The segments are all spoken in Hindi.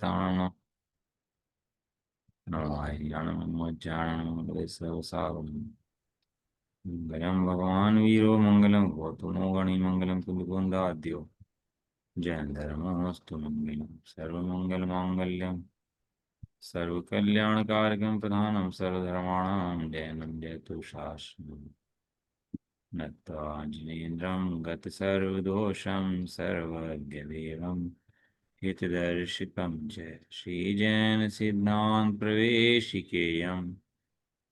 भूतानां नमाज्ञानमुज्जानमृतस्रवसावम् मंगलम भगवान वीरो मंगलम गौतमो गणिमंगलम कुलकुंदाद्यो जयंधर्मोऽस्तु मंगलम सर्वमंगल मांगल्यम सर्वकल्याणकारकं प्रधानं सर्वधर्माणां जयनं जयतु शास्त्रम् नत्वाञ्जनेन्द्रं गतसर्वदोषं सर्वज्ञदेवं हितदर्शितं च श्रीजैनसिद्धान्तप्रवेशिकेयं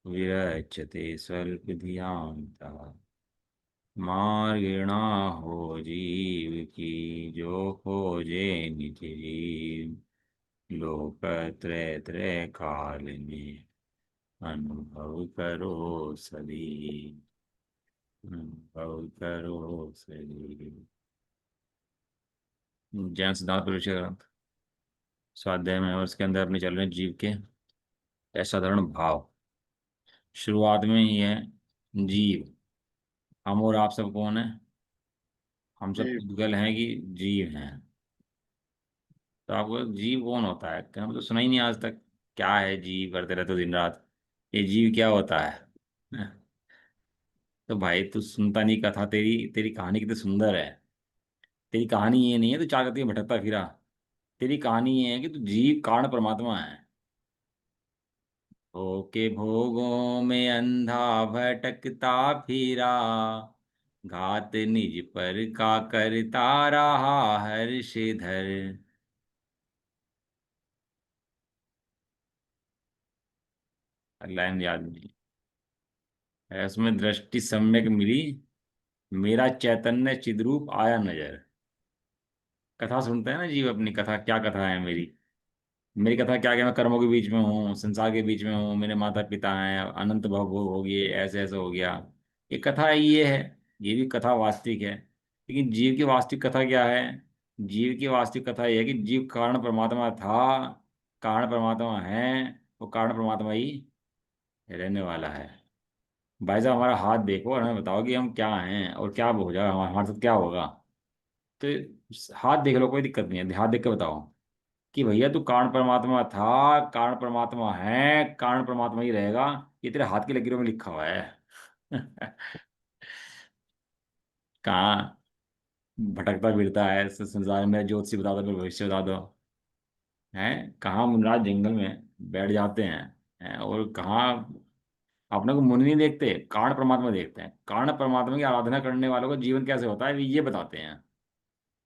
विरच्यते स्वल्पधियान्तः मार्गिणा जीव की जो खोजे निज जीव लोकत्रय त्रय काल में अनुभव करो सभी अनुभव करो सभी। जैन सिद्धांत प्रवेश ग्रंथ स्वाध्याय में और उसके अंदर अपने चल रहे जीव के असाधारण भाव। शुरुआत में ही है जीव। हम और आप सब कौन है? हम सब जी। पुद्गल हैं कि जीव हैं? तो आपको जीव कौन होता है? क्या मतलब सुना ही नहीं आज तक? क्या है जीव? करते रहते हो दिन रात। ये जीव क्या होता है? तो भाई तू सुनता नहीं कथा। तेरी तेरी कहानी कितनी सुंदर है। तेरी कहानी ये नहीं है तू चार गति में भटकता फिरा। तेरी कहानी ये है कि तू जीव कारण परमात्मा है। होके भोगों में अंधा भटकता फिरा, घात निज पर का करता रहा हर्षधर। लाइन याद नहीं है उसमें। दृष्टि सम्यक मिली, मेरा चैतन्य चिद्रूप आया नजर। कथा सुनते हैं ना जीव अपनी कथा। क्या कथा है मेरी? मेरी कथा क्या कि मैं कर्मों के बीच में हूँ, संसार के बीच में हूँ, मेरे माता पिता हैं, अनंत भव भोग हो गए, ऐसे ऐसे हो गया। ये कथा ये है। ये भी कथा वास्तविक है, लेकिन जीव की वास्तविक कथा क्या है? जीव की वास्तविक कथा ये है कि जीव कारण परमात्मा था, कारण परमात्मा है, वो कारण परमात्मा ही रहने वाला है। भाई साहब हमारा हाथ देखो और हमें बताओ कि हम क्या हैं और क्या हो जाएगा, हमारे साथ क्या होगा। तो हाथ देख लो, कोई दिक्कत नहीं है। हाथ देख के बताओ कि भैया तू कारण परमात्मा था, कारण परमात्मा है, कारण परमात्मा ही रहेगा। ये तेरे हाथ की लकीरों में लिखा हुआ है। कहाँ भटकता फिरता है संसार में? ज्योतिषी बता दो, फिर भविष्य बता दो। है कहाँ मुनराज जंगल में बैठ जाते हैं और कहाँ अपने को मुनि नहीं देखते, कारण परमात्मा देखते हैं। कारण परमात्मा की आराधना करने वालों का जीवन कैसे होता है ये बताते हैं।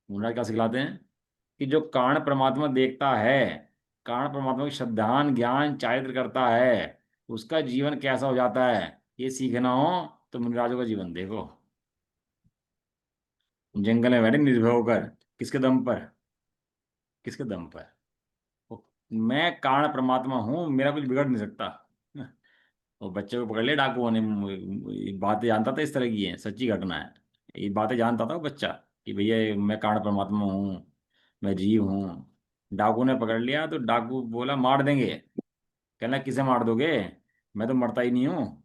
मुनराज क्या सिखलाते हैं कि जो कारण परमात्मा देखता है, कारण परमात्मा की श्रद्धान ज्ञान चारित्र करता है, उसका जीवन कैसा हो जाता है। ये सीखना हो तो मुनिराजों का जीवन देखो। जंगल में बैठे निर्भय होकर, किसके दम पर? किसके दम पर? वो, मैं कारण परमात्मा हूं, मेरा कुछ बिगड़ नहीं सकता। वो बच्चे को पकड़ लिया डाकुओं ने। ये बातें जानता था, इस तरह की है, सच्ची घटना है। ये बातें जानता था वो बच्चा कि भैया मैं कारण परमात्मा हूँ, मैं जीव हूँ। डाकू ने पकड़ लिया तो डाकू बोला मार देंगे। कहना किसे मार दोगे? मैं तो मरता ही नहीं हूँ।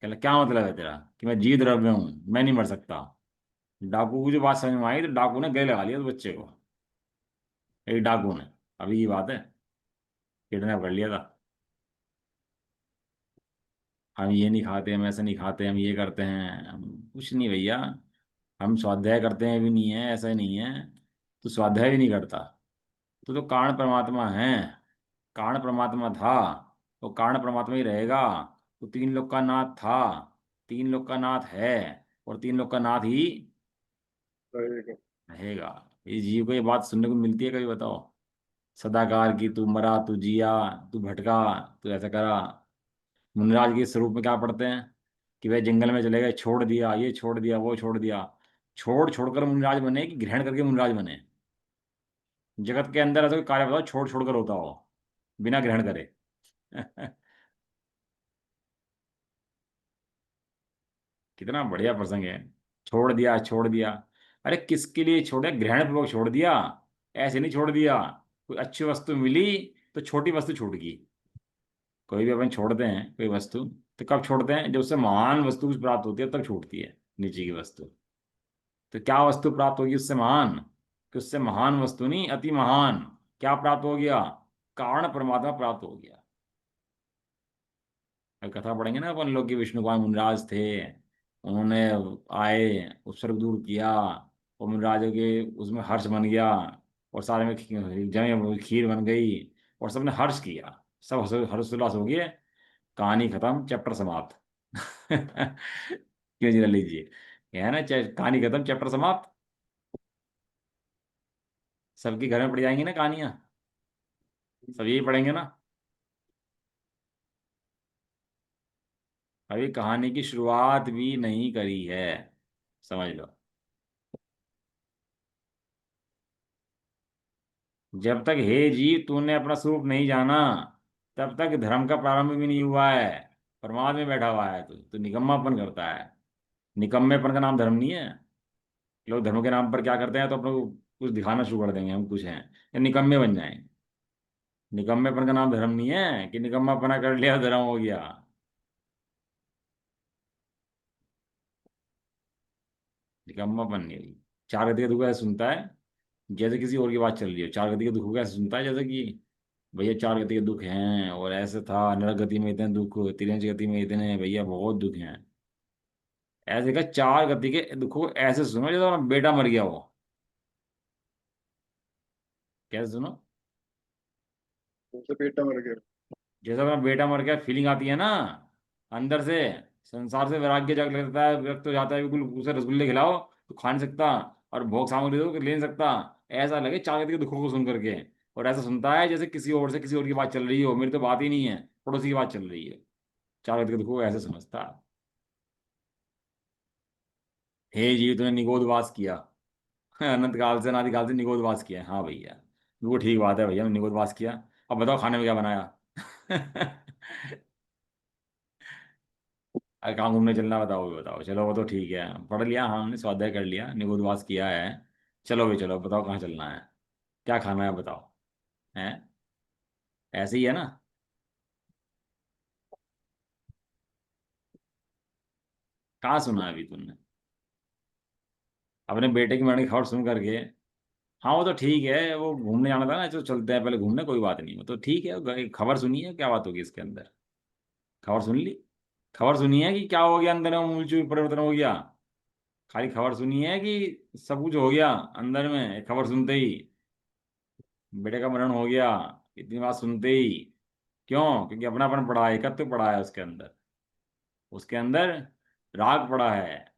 कहना क्या मतलब है तेरा कि मैं जीव द्रव्य हूँ, मैं नहीं मर सकता? डाकू को जो बात समझ में आई तो डाकू ने गले लगा लिया उस बच्चे को। एक डाकू ने, अभी की बात है, किडनैप कर लिया था। हम ये नहीं खाते, हम ऐसे नहीं खाते, हम ये करते हैं, हम कुछ नहीं भैया। हम स्वाध्याय करते हैं भी नहीं है, ऐसा नहीं है। तो स्वाध्याय भी नहीं करता। तो कारण परमात्मा है, कारण परमात्मा था, तो कारण परमात्मा ही रहेगा। तो तीन लोक का नाथ था, तीन लोक का नाथ है, और तीन लोक का नाथ ही रहेगा। रहेगा। इस जीव को ये बात सुनने को मिलती है कभी? बताओ। सदाकार की तू मरा, तू जिया, तू भटका, तू ऐसा करा। मुनिराज के स्वरूप में क्या पढ़ते हैं कि वह जंगल में चले गए, छोड़ दिया, ये छोड़ दिया, वो छोड़ दिया। छोड़ छोड़कर मुनिराज बने कि ग्रहण करके मुनिराज बने? जगत के अंदर ऐसा कोई कार्य बताओ छोड़ छोड़कर होता हो, बिना ग्रहण करे। कितना बढ़िया प्रसंग है। छोड़ दिया, छोड़ दिया। अरे किसके लिए छोड़े? ग्रहण पूर्वक छोड़ दिया, ऐसे नहीं छोड़ दिया। कोई अच्छी वस्तु मिली तो छोटी वस्तु छूट गई। कोई भी अपन छोड़ते हैं कोई वस्तु, तो कब छोड़ते हैं? जब उससे महान वस्तु कुछ प्राप्त होती है तब छूटती है नीचे की वस्तु। तो क्या वस्तु प्राप्त होगी उससे महान? कि उससे महान वस्तु नहीं, अति महान। क्या प्राप्त हो गया? कारण परमात्मा प्राप्त हो गया। अब कथा पढ़ेंगे ना अपन लोग कि विष्णु भगवान मुनिराज थे, उन्होंने आए, उत्सर्ग दूर किया, और मुनिराजों के उसमें हर्ष बन गया, और सारे में जमे खीर बन गई, और सबने हर्ष किया, सब हर्षोल्लास हो गए। कहानी खत्म, चैप्टर समाप्त। क्यों जी, ले लीजिए। यह है ना, कहानी खत्म, चैप्टर समाप्त। सबके घर में पड़ जाएंगी ना कहानियां, सब यही पढ़ेंगे ना। अभी कहानी की शुरुआत भी नहीं करी है, समझ लो। जब तक हे जीव तूने अपना स्वरूप नहीं जाना, तब तक धर्म का प्रारंभ भी नहीं हुआ है। प्रमाद में बैठा हुआ है तू निकम्मापन करता है। निकम्मेपन का नाम धर्म नहीं है। लोग धर्म के नाम पर क्या करते हैं, तो अपने को कुछ दिखाना शुरू कर देंगे, हम कुछ हैं, या निकम्मे बन जाएंगे। निकम्मेपन का नाम धर्म नहीं है कि निकम्मापना कर लिया धर्म हो गया। निकम्मापन नहीं। चार गति का दुख ऐसे सुनता है जैसे किसी और की बात चल रही हो। चार गति के दुख को ऐसे सुनता है जैसे कि भैया चार गति के दुख हैं, और ऐसे था, नरक गति में इतने दुख, तिरंज गति में इतने, भैया बहुत दुख हैं। ऐसे का चार गति के दुखों को ऐसे सुनो जैसे अपना बेटा मर गया हो। कैसे सुनो? उनसे पेट मर गया। जैसे अपना बेटा मर गया फीलिंग आती है ना अंदर से। संसार से वैराग्य जग लगता है, व्यक्त हो जाता है, बिल्कुल उसे रसगुल्ले खिलाओ तो खा नहीं सकता, और भोग सामग्री दो तो ले नहीं सकता। ऐसा लगे चार गति के दुखों को सुन करके। और ऐसा सुनता है जैसे किसी और से किसी और की बात चल रही हो, मेरी तो बात ही नहीं है, पड़ोसी की बात चल रही है। चार गति के दुखों को ऐसे समझता। हे जीव तूने निगोदवास किया। अनंत काल से अनादि काल से निगोदवास किया है। हाँ भैया, वो ठीक बात है भैया, निगोदवास किया। अब बताओ खाने में क्या बनाया? अरे कहाँ घूमने चलना, बताओ भी बताओ। चलो वो तो ठीक है, पढ़ लिया, हाँ हमने स्वाध्याय कर लिया, निगोदवास किया है। चलो भी चलो, बताओ कहाँ चलना है, क्या खाना है बताओ। है, ऐसे ही है ना। कहाँ सुना है अभी तुमने अपने बेटे की मरने की खबर सुन करके? हाँ वो तो ठीक है, वो घूमने जाना था ना, जो चलते हैं पहले घूमने, कोई बात नहीं, वो तो ठीक है। खबर सुनी है, क्या बात होगी इसके अंदर? खबर सुन ली? खबर सुनी है कि क्या हो गया अंदर में, मूलचूल परिवर्तन हो गया? खाली खबर सुनी है कि सब कुछ हो गया अंदर में खबर सुनते ही? बेटे का मरण हो गया, इतनी बात सुनते ही? क्यों? क्योंकि अपनापन पड़ा है, एकत्व पड़ा है उसके अंदर। उसके अंदर राग पड़ा है,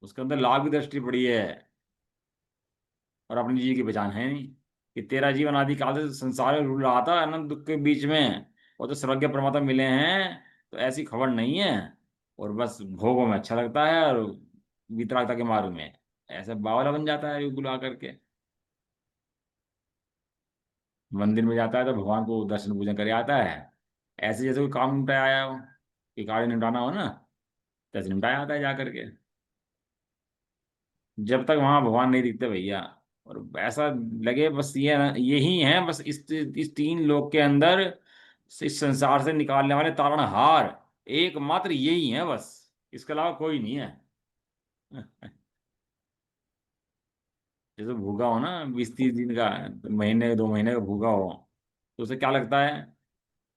उसके अंदर लाभ की दृष्टि पड़ी है, और अपनी जीव की पहचान है नहीं। कि तेरा जीवन आदि काल से संसार में रुल रहा था अनंत दुख के बीच में, और तो सर्वज्ञ परमात्मा मिले हैं, तो ऐसी खबर नहीं है। और बस भोगों में अच्छा लगता है, और वितरागता के मार्ग में ऐसे बावला बन जाता है बुला करके। मंदिर में जाता है तो भगवान को दर्शन पूजन करे आता है, ऐसे जैसे कोई काम निपटाया आया हो, कि कार्य निपटाना हो ना, तैसे निपटाया आता है जा करके। जब तक वहां भगवान नहीं दिखते भैया, और ऐसा लगे बस ये यही है, बस इस तीन लोक के अंदर, इस संसार से निकालने वाले तारणहार एकमात्र यही है बस, इसके अलावा कोई नहीं है। जैसे भूखा हो ना 20-30 दिन का, महीने 2 महीने का भूखा हो, तो उसे क्या लगता है?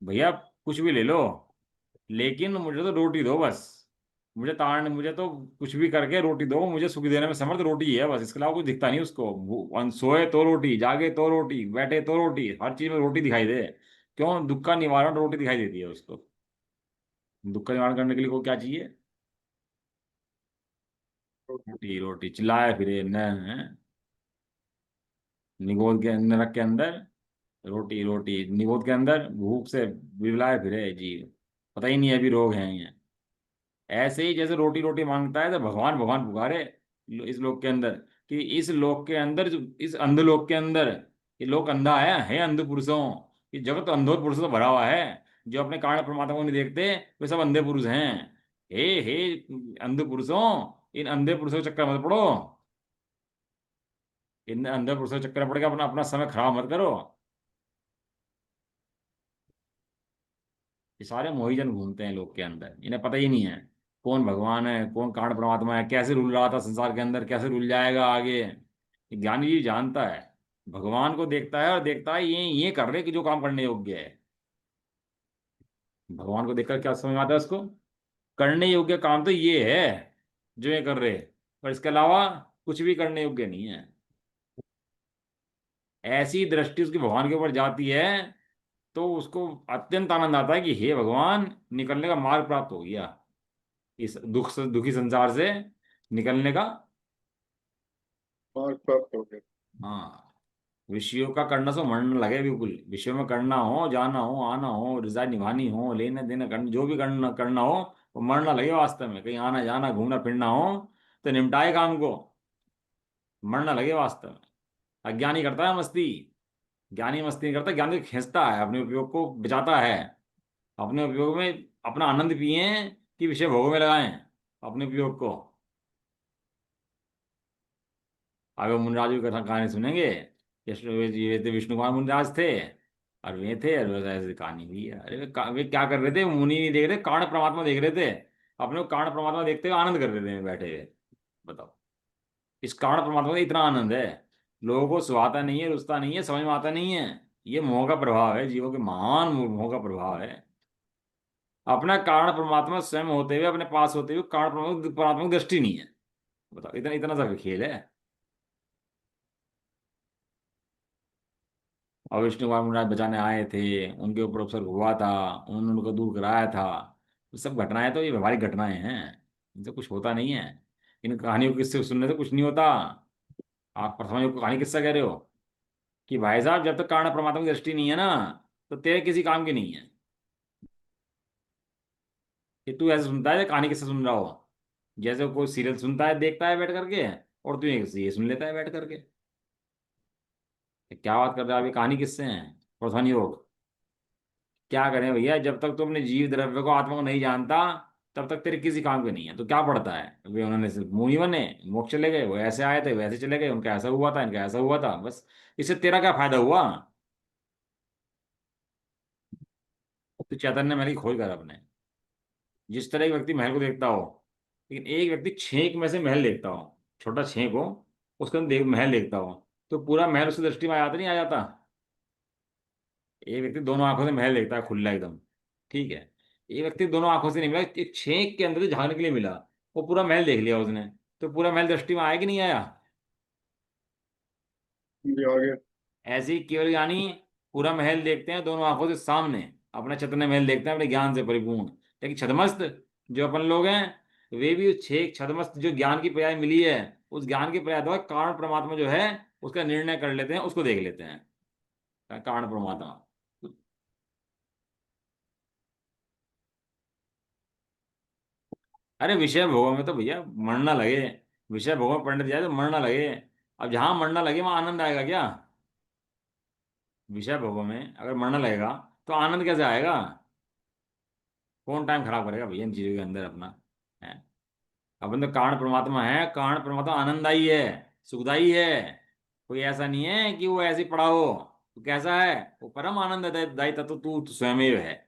भैया कुछ भी ले लो, लेकिन मुझे तो रोटी दो बस। मुझे तो कुछ भी करके रोटी दो, मुझे सुख देने में समर्थ रोटी ही है बस, इसके अलावा कुछ दिखता नहीं उसको। सोए तो रोटी, जागे तो रोटी, बैठे तो रोटी, हर चीज में रोटी दिखाई दे। क्यों? दुख का निवारण रोटी दिखाई देती है उसको। दुख का निवारण करने के लिए को क्या चाहिए? रोटी रोटी, चिल्लाए फिरे न है। निगोद के नरक के अंदर रोटी रोटी, निगोद के अंदर भूख से बिलबिलाए फिरे जीव, पता ही नहीं है अभी रोग हैं ये। ऐसे ही जैसे रोटी रोटी मांगता है तो भगवान भगवान पुकारे इस लोक के अंदर। कि इस लोक के अंदर जो इस अंधलोक के अंदर, ये लोक अंधा है अंध पुरुषों। ये जगत तो अंधों पुरुषों से भरा हुआ है। जो अपने कारण परमात्मा को नहीं देखते, वे सब अंधे पुरुष हैं। हे अंध पुरुषों, इन अंधे पुरुषों के चक्कर मत पड़ो। इन अंधे पुरुषों के चक्कर में पड़ के अपना अपना समय खराब मत करो। ये सारे मोहीजन घूमते हैं लोक के अंदर, इन्हें पता ही नहीं है कौन भगवान है, कौन कारण परमात्मा है, कैसे रुल रहा था संसार के अंदर, कैसे रुल जाएगा आगे। ये ज्ञानी जी जानता है। भगवान को देखता है और देखता है ये कर रहे कि जो काम करने योग्य है। भगवान को देखकर क्या समझ में आता है उसको? करने योग्य काम तो ये है जो ये कर रहे, पर इसके अलावा कुछ भी करने योग्य नहीं है। ऐसी दृष्टि उसकी भगवान के ऊपर जाती है तो उसको अत्यंत आनंद आता है कि हे भगवान, निकलने का मार्ग प्राप्त हो गया, इस दुखी संसार से निकलने का। मार्ग प्राप्त हो गया। हाँ, विषयों का करना सो मन न लगे, बिल्कुल विषयों में करना हो, जाना हो, आना हो, रजा निभानी हो, लेना देना करना, जो भी करना करना हो, वो मन न लगे वास्तव में, कहीं आना जाना घूमना फिरना हो तो निपटाए काम को, मन न लगे वास्तव में। अज्ञानी करता है मस्ती, ज्ञानी मस्ती नहीं करता, ज्ञानी खींचता है, अपने उपयोग को बचाता है, अपने उपयोग में अपना आनंद पिए कि विषय भोगों में लगाएं अपने उपयोग को। आगे मुनिराज की कथा कहानी सुनेंगे। ये थे विष्णु कुमार मुनिराज थे, और वे थे, और वैसे ऐसी कहानी हुई है। अरे वे क्या कर रहे थे? मुनि नहीं देख रहे, कारण परमात्मा देख रहे थे। अपने को कारण परमात्मा देखते हुए आनंद कर रहे थे बैठे हुए। बताओ, इस कारण परमात्मा का इतना आनंद है, लोगों को सुहाता नहीं है, रुचता नहीं है, समझ में आता नहीं है। ये मोह का प्रभाव है, जीवों के महान मोह का प्रभाव है। अपना कारण परमात्मा स्वयं होते हुए, अपने पास होते हुए कारण परमात्मा की दृष्टि नहीं है। बताओ, इतना इतना सा खेल है। और विष्णु कुमार मुनिराज बचाने आए थे, उनके ऊपर उपसर्ग हुआ था, उन्होंने उनको दूर कराया था। ये सब घटनाएं तो ये व्यवहारिक घटनाएं हैं, इनसे कुछ होता नहीं है। इन कहानियों को किससे सुनने से कुछ नहीं होता। आप प्रथम युग को कहानी किस्सा कह रहे हो कि भाई साहब, जब तक कारण परमात्मा की दृष्टि नहीं है ना, तो तेरे किसी काम की नहीं है। कि तू ऐसे सुनता है, कहानी किस्सा सुन रहा हो, जैसे कोई सीरियल सुनता है, देखता है बैठ करके, और तू ये सुन लेता है बैठ करके। क्या बात कर रहा है? अभी कहानी किससे हैं? प्रथम योग। क्या करें भैया, जब तक तू अपने जीव द्रव्य को, आत्मा को नहीं जानता, तब तक तेरे किसी काम के नहीं है। तो क्या पड़ता है? वे उन्होंने सिर्फ मुनि बने, मोक्ष चले गए, वो ऐसे आए थे वैसे चले गए, उनका ऐसा हुआ था, इनका ऐसा हुआ था, बस। इससे तेरा क्या फायदा हुआ? तो चैतन्य महल की खोज कर अपने। जिस तरह एक व्यक्ति महल को देखता हो, लेकिन एक व्यक्ति छेक में से महल देखता हो, छोटा छेक हो, उसके अंदर महल देखता हो, तो पूरा महल उसकी दृष्टि में आ जाता नहीं? आ जाता। एक व्यक्ति दोनों आंखों से महल देखता है खुला एकदम, ठीक है। एक व्यक्ति दोनों आंखों से नहीं मिला, एक छेक के अंदर से झांकने के लिए मिला, वो पूरा महल देख लिया उसने, तो पूरा महल दृष्टि में आया कि नहीं आया? ये आगे। ऐसे ही केवल ज्ञानी पूरा महल देखते हैं दोनों आंखों से सामने, अपना चैतन्य महल देखते हैं अपने ज्ञान से परिपूर्ण। लेकिन छदमस्त जो अपन लोग हैं, वे भी उस छेक छदमस्त जो ज्ञान की पर्याय मिली है, उस ज्ञान की पर्याय द्वारा कारण परमात्मा जो है उसका निर्णय कर लेते हैं, उसको देख लेते हैं, कारण परमात्मा। अरे विषय भोगों में तो भैया मरना लगे, विषय भोगों में पढ़ने जाए तो मरना लगे। अब जहां मरना लगे वहां आनंद आएगा क्या? विषय भोगों में अगर मरना लगेगा तो आनंद कैसे आएगा? कौन टाइम खराब करेगा भैया इन चीजों के अंदर अपना? है, अपन तो कारण परमात्मा है, कारण परमात्मा आनंददायी है, सुखदायी है। कोई ऐसा नहीं है कि वो ऐसे ही पड़ा हो। तो कैसा है? वो परम आनंददायी तत्व तू स्वयं है।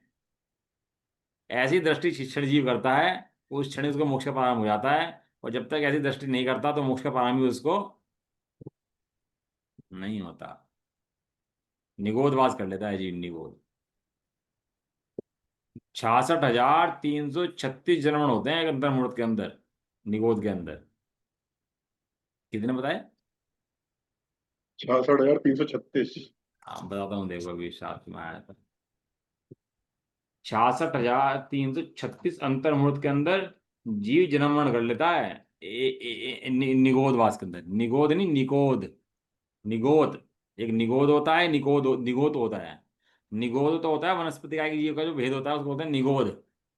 ऐसी दृष्टि शिक्षण जीव करता है, उस क्षण उसको मोक्ष का प्रारंभ हो जाता है। और जब तक ऐसी दृष्टि नहीं करता तो मोक्ष का प्रारंभ भी उसको नहीं होता। निगोदवास कर लेता है जीव, निगोद। 66,336 जन्म होते हैं एक अंतर्मुहूर्त के अंदर, निगोद के अंदर। कितने बताए? 66,336। हाँ बताता हूँ, देखो अभी साथ में आया था। 66,336 अंतर्मुहूर्त के अंदर जीव जन्म मरण कर लेता है। निगोदवास के अंदर, निगोद नहीं, निगोद। निगोद, एक निगोद होता है, निगोद होता है। निगोद तो होता है वनस्पति काय जीव का जो भेद होता है, उसको बोलते हैं निगोद।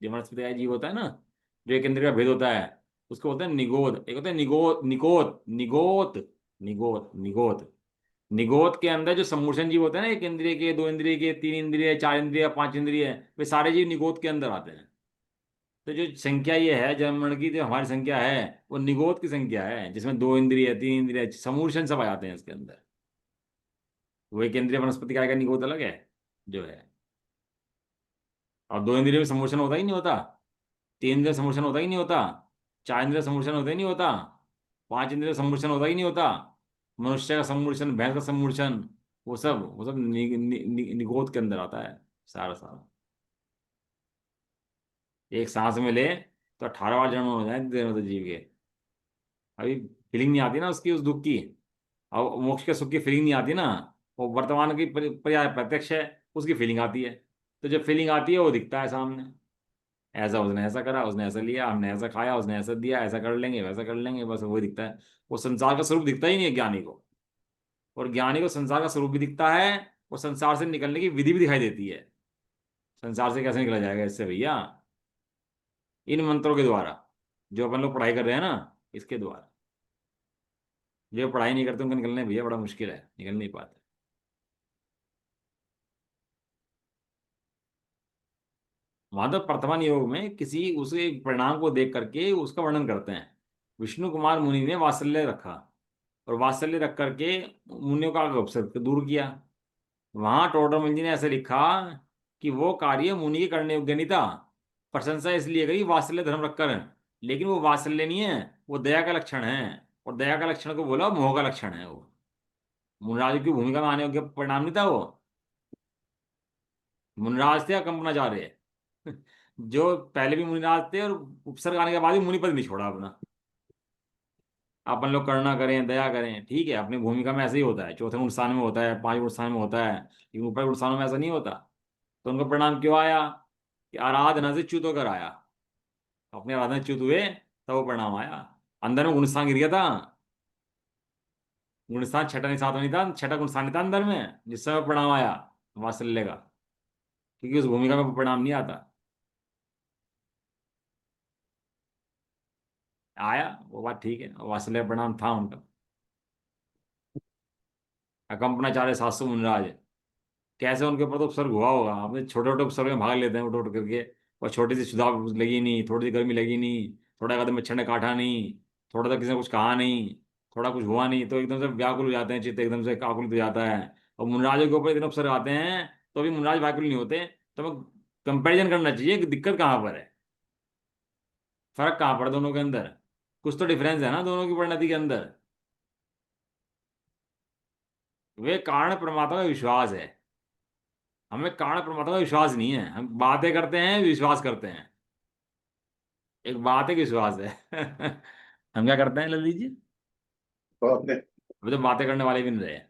जो वनस्पति काय जीव होता है ना, जो एक इंद्रिय का भेद होता है, उसको बोलते हैं निगोद। एक होता है निगोद, निकोत, निगोत, निगोत, निगोत। निगोद के अंदर जो सम्मूर्छन जीव होते हैं ना, एक इंद्रिय के, दो इंद्रिय के, तीन इंद्रिय, चार इंद्रिय, पांच इंद्रिय, वे सारे जीव निगोद के अंदर आते हैं। तो जो संख्या ये है जन्म मरण की, जो हमारी संख्या है, वो निगोद की संख्या है, जिसमें दो इंद्रिय, तीन इंद्रिय, समूर्छन सब आ जाते हैं इसके अंदर। वो एक इंद्रिय वनस्पति काय का निगोद अलग है जो है। और दो इंद्रिय में समूर्छन होता ही नहीं होता, तीन इंद्रिय समूर्छन होता ही नहीं होता, चार इंद्रिय समूर्छन होता ही नहीं होता, पांच इंद्रिय समूर्छन होता ही नहीं होता, मनुष्य का सम्मूर्छन, भैंस का सम्मूर्छन, वो सब निगोद के अंदर आता है सारा सारा। एक सांस में ले तो 18 बार जन्म हो जाए देर में तो जीव के। अभी फीलिंग नहीं आती ना उसकी, उस दुख की। अब मोक्ष के सुख की फीलिंग नहीं आती ना। वो वर्तमान की पर्याय प्रत्यक्ष है, उसकी फीलिंग आती है। तो जब फीलिंग आती है वो दिखता है सामने। ऐसा उसने ऐसा करा, उसने ऐसा लिया, हमने ऐसा खाया, उसने ऐसा दिया, ऐसा कर लेंगे वैसा कर लेंगे, बस वही दिखता है। वो संसार का स्वरूप दिखता ही नहीं है ज्ञानी को। और ज्ञानी को संसार का स्वरूप भी दिखता है, और संसार से निकलने की विधि भी दिखाई देती है। संसार से कैसे निकला जाएगा इससे भैया? इन मंत्रों के द्वारा, जो अपन लोग पढ़ाई कर रहे हैं ना, इसके द्वारा। जो पढ़ाई नहीं करते उनका निकलने भैया बड़ा मुश्किल है, निकल नहीं पाते। वहां तो वर्तमान योग में किसी उसे परिणाम को देख करके उसका वर्णन करते हैं। विष्णु कुमार मुनि ने वात्सल्य रखा, और वात्सल्य रख करके मुनियों का अवसर दूर किया। वहां टोडरमल जी ने ऐसे लिखा कि वो कार्य मुनि के करने योग्य नहीं था। प्रशंसा इसलिए करी वात्सल्य धर्म रखकर, लेकिन वो वात्सल्य नहीं है, वो दया का लक्षण है। और दया का लक्षण को बोला मोह का लक्षण है वो। मुनिराज की भूमिका में आने योग्य परिणाम नहीं था वो। मुनिराज थे या कंपनाचार्य जो पहले भी मुनिराज थे, और उपसर्ग आने के बाद भी मुनि पद नहीं छोड़ा अपना। अपन लोग करुणा करें, दया करें, ठीक है, अपनी भूमिका में ऐसे ही होता है, चौथे गुण स्थान में होता है, 5 गुण स्थान में होता है, लेकिन ऊपर गुण स्थानों में ऐसा नहीं होता। तो उनका परिणाम क्यों आया? कि आराधना से च्युत होकर आया। अपने आराधना से च्युत हुए, तब वो परिणाम आया। अंदर में गुण स्थान गिर गया था। गुण स्थान छठा नहीं, सातवां नहीं था, छठा गुण स्थान नहीं था अंदर में, जिस समय परिणाम आया वात्सल्य का। क्योंकि उस भूमिका में परिणाम नहीं आता। आया, वो बात ठीक है, वात्सल्य का परिणाम था उनका। अकंपनाचार्य सासु मुनिराज, कैसे उनके ऊपर तो उपसर्ग हुआ होगा, अपने छोटे छोटे उपसर्ग में भाग लेते हैं उठ उठ करके। और छोटी सी सुधा लगी नहीं, थोड़ी सी गर्मी लगी नहीं, थोड़ा कदम मच्छर ने काटा नहीं, थोड़ा सा किसी ने कुछ कहा नहीं, थोड़ा कुछ हुआ नहीं, तो एकदम से व्याकुल हो जाते हैं, चित्त एकदम से आकुलित हो जाता है। और मुनराजों के ऊपर इतने उपसर्ग आते हैं तो भी मुनराज व्याकुल नहीं होते। तो हमें कंपेरिजन करना चाहिए कि दिक्कत कहाँ पर है, फर्क कहाँ पर है दोनों के अंदर। कुछ तो डिफरेंस है ना दोनों की परिणति के अंदर। वे कारण परमात्मा का विश्वास है, हमें कारण परमात्मा का विश्वास नहीं है। हम बातें करते हैं, विश्वास करते हैं। एक बात है कि विश्वास है हम क्या करते हैं ललित जी? बात है। अभी तो बातें करने वाले भी नहीं रहे।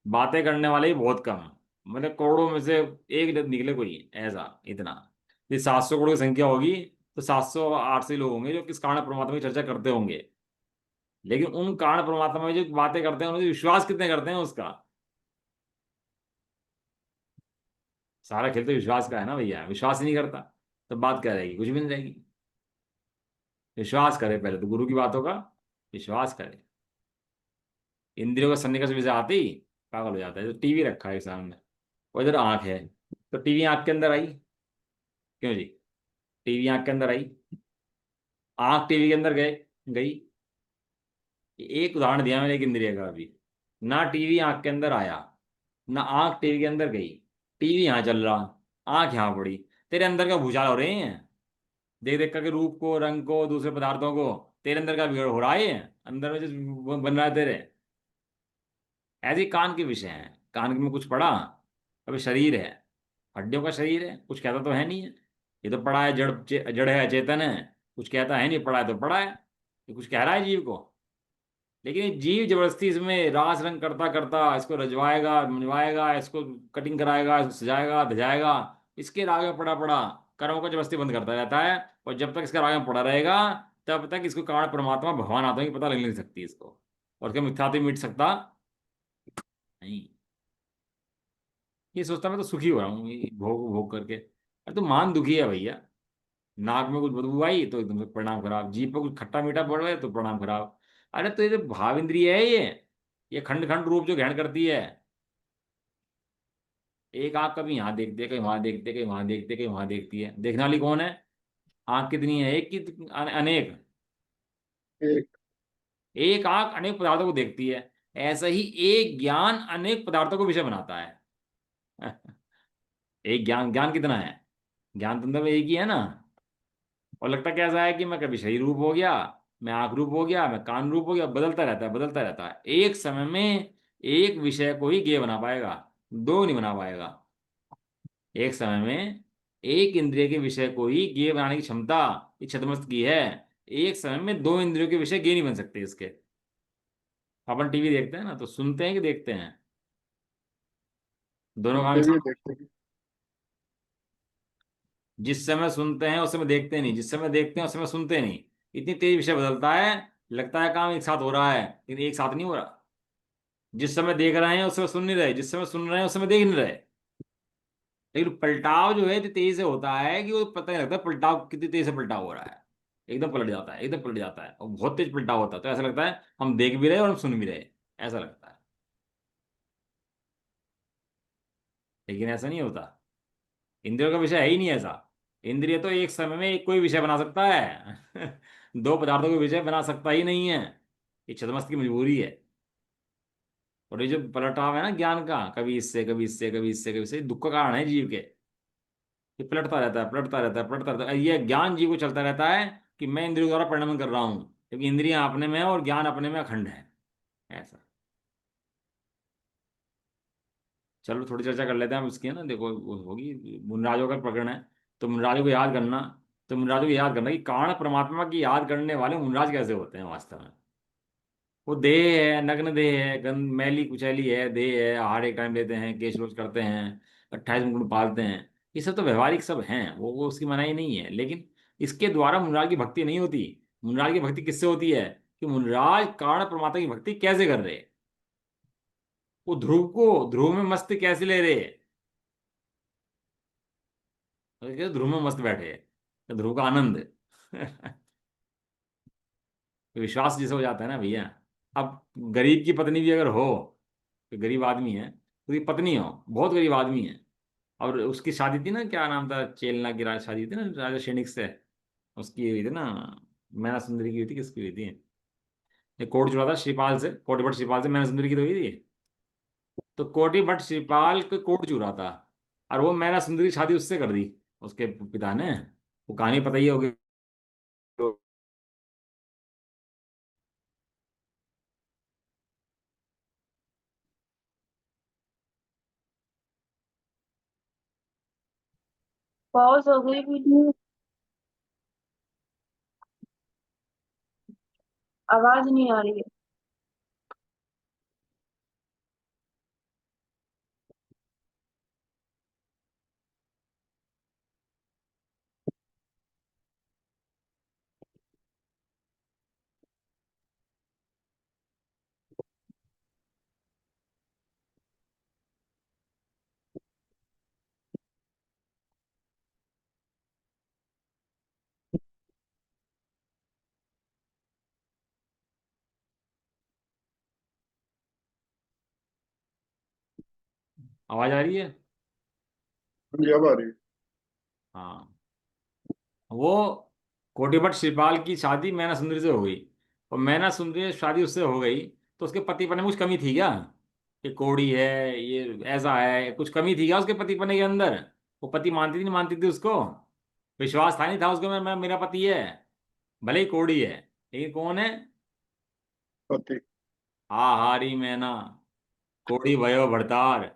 बातें करने वाले ही बहुत कम। मतलब करोड़ों में से एक निकले कोई ऐसा, इतना। ये 700 करोड़ की संख्या होगी, तो 700 800 लोग होंगे जो किस कारण परमात्मा की चर्चा करते होंगे। लेकिन उन कारण परमात्मा में जो बातें करते हैं उनमें विश्वास कितने करते हैं उसका? सारा खेल तो विश्वास का है ना भैया। विश्वास ही नहीं करता तो बात क्या रहेगी? कुछ भी नहीं रहेगी। विश्वास करे पहले तो गुरु की बातों का, विश्वास करे। इंद्रियों का सन्निकर्ष विषय आते ही पागल हो जाता है। जो टीवी रखा है सामने, वो इधर आंख है, तो टीवी आंख के अंदर आई। क्यों जी? टीवी आंख के अंदर आई, आंख टीवी के अंदर गए गई। एक उदाहरण दिया मैंने एक इंद्रिय का अभी। ना टीवी आंख के अंदर आया, ना आंख टीवी के अंदर गई। टीवी यहाँ चल रहा, आंख यहाँ पड़ी। तेरे अंदर का भूचाल हो रहे हैं, देख देख करके रूप को, रंग को, दूसरे पदार्थों को। तेरे अंदर का बिगड़ हो रहा है अंदर में जो बन रहा है तेरे। ऐसे ही कान के विषय हैं। कान में कुछ पड़ा, अभी शरीर है, हड्डियों का शरीर है, कुछ कहता तो है नहीं है। ये तो पड़ा है, जड़ है, चेतन है। कुछ कहता है नहीं, पड़ा है तो पड़ा है। ये कुछ कह रहा है जीव को। लेकिन ये जीव जबरदस्ती इसमें रास रंग करता करता इसको रजवाएगा, मनवाएगा, इसको कटिंग कराएगा, इसको सजाएगा धजाएगा। इसके राग में पड़ा पड़ा कर्मों को जबरदस्ती बंद करता रहता है। और जब तक इसका राग में पड़ा रहेगा, तब तक इसको कारण परमात्मा भगवान आत्मा की पता लग नहीं सकती इसको। और उसका मिथ्यात्व मिट सकता नहीं। ये सोचता मैं तो सुखी हो रहा हूँ ये भोग भोग करके। अरे तो मान दुखी है भैया। नाक में कुछ बदबू आई तो एकदम से परिणाम खराब, जीभ पे कुछ खट्टा मीठा पड़ रहा है तो परिणाम खराब। अरे तो ये जो भाव इंद्रिय है ये खंड खंड रूप जो ग्रहण करती है। एक आंख कभी यहाँ देखती है, कहीं वहां देखती है, कहीं वहां देखती है, कहीं वहां देखती है। देखने वाली कौन है? आंख कितनी है? एक की अनेक? एक। एक आंख अनेक पदार्थों को देखती है। ऐसा ही एक ज्ञान अनेक पदार्थों को विषय बनाता है एक ज्ञान, ज्ञान कितना है? ज्ञान तो अंदर में एक ही है ना। और लगता कैसा है कि मैं कभी शरीर रूप हो गया, मैं आंख रूप हो गया, मैं कान रूप हो गया, बदलता रहता है, बदलता रहता है। एक समय में एक विषय को ही ज्ञेय बना पाएगा, दो नहीं बना पाएगा। एक समय में एक इंद्रिय के विषय को ही ज्ञेय बनाने की क्षमता इस छद्मस्त की है। एक समय में दो इंद्रियों के विषय ज्ञेय नहीं बन सकते इसके। अपन टीवी देखते हैं ना, तो सुनते हैं कि देखते हैं? दोनों काम सुनते एक भी साथ है, होते देखते हैं। भी। जिस समय सुनते हैं उस समय देखते नहीं, जिस समय देखते हैं उस समय सुनते नहीं। इतनी तेज विषय बदलता है, लगता है काम एक साथ हो रहा है, लेकिन एक साथ नहीं हो रहा। जिस समय देख रहे हैं उस समय सुन नहीं रहे, जिस समय सुन रहे हैं उस समय देख नहीं रहे। लेकिन पलटाव जो है इतनी तेजी से होता है कि वो पता नहीं लगता पलटाव कितनी तेजी से पलटाव हो रहा है। एकदम पलट जाता है, एकदम पलट जाता है, और बहुत तेज पलटाव होता है, तो ऐसा लगता है हम देख भी रहे हैं और हम सुन भी रहे हैं, ऐसा लगता है। लेकिन ऐसा नहीं होता। इंद्रियों का विषय है ही नहीं ऐसा। इंद्रिय तो एक समय में एक कोई विषय बना सकता है। दो पदार्थों को विषय बना सकता ही नहीं है। ये छद्मस्त की मजबूरी है। और ये जो पलटाव है ना ज्ञान का, कभी इससे कभी इससे कभी इससे कभी इससे, ये दुख का कारण है जीव के। ये पलटता रहता है, पलटता रहता है, पलटता रहता है, ये ज्ञान जीव को चलता रहता है कि मैं इंद्रियों द्वारा परिणमन कर रहा हूं, क्योंकि इंद्रियां अपने में है और ज्ञान अपने में अखंड है। ऐसा। चलो थोड़ी चर्चा कर लेते हैं हम इसकी, है ना। देखो वो होगी मुनराजों का प्रकरण है, तो मुनराजों को याद करना। तो मुनराजों को याद करना कि कारण परमात्मा की याद करने वाले मुनराज कैसे होते हैं वास्तव में। वो देह है, नग्न देह है, गंद मैली कुचैली है, देह है, आहार एक टाइम लेते हैं, केश रोज करते हैं, 28 मुकुट पालते हैं। ये सब तो व्यवहारिक सब हैं, वो उसकी मनाही नहीं है, लेकिन इसके द्वारा मुनराज की भक्ति नहीं होती। मुनराज की भक्ति किससे होती है? कि मुनराज कारण परमात्मा की भक्ति कैसे कर रहे हैं। वो ध्रुव में मस्त कैसे ले रहे हैं। ध्रुव में मस्त बैठे हैं, तो ध्रुव का आनंद। विश्वास जिसे हो जाता है ना भैया। अब गरीब की पत्नी भी अगर हो, तो गरीब आदमी है, उसकी पत्नी हो, बहुत गरीब आदमी है, और उसकी शादी थी ना, क्या नाम था, चेलना की शादी थी ना राजा सैनिक से, उसकी हुई थी ना, मैना सुंदरी की हुई थी, किसकी हुई थी? ये कोट जुड़ा था श्रीपाल से, कोटी भट्ट श्रीपाल से मैना सुंदरी की तो हुई थी। तो कोटी भट्ट श्रीपाल के कोट चुरा था, और वो मैना सुंदरी की शादी उससे कर दी, उसके पिता ने। वो कहानी पता ही होगी। पॉज हो गई वीडियो। आवाज नहीं आ रही है। आवाज आ रही है? जी, अब आ रही है। हाँ। वो कोटी भट्ट श्रीपाल की शादी मैना सुंदरी से हो गई, और मैना सुंदरी से शादी उससे हो गई, तो उसके पति पने में कुछ कमी थी क्या? कि कोड़ी है, ये ऐसा है, कुछ कमी थी क्या उसके पति पने के अंदर? वो पति मानती थी नहीं मानती थी उसको? विश्वास था नहीं था उसको, मैं मेरा पति है, भले ही कोड़ी है, लेकिन कौन है? पति। हा हारी मैना, कोड़ी भयो भड़तार।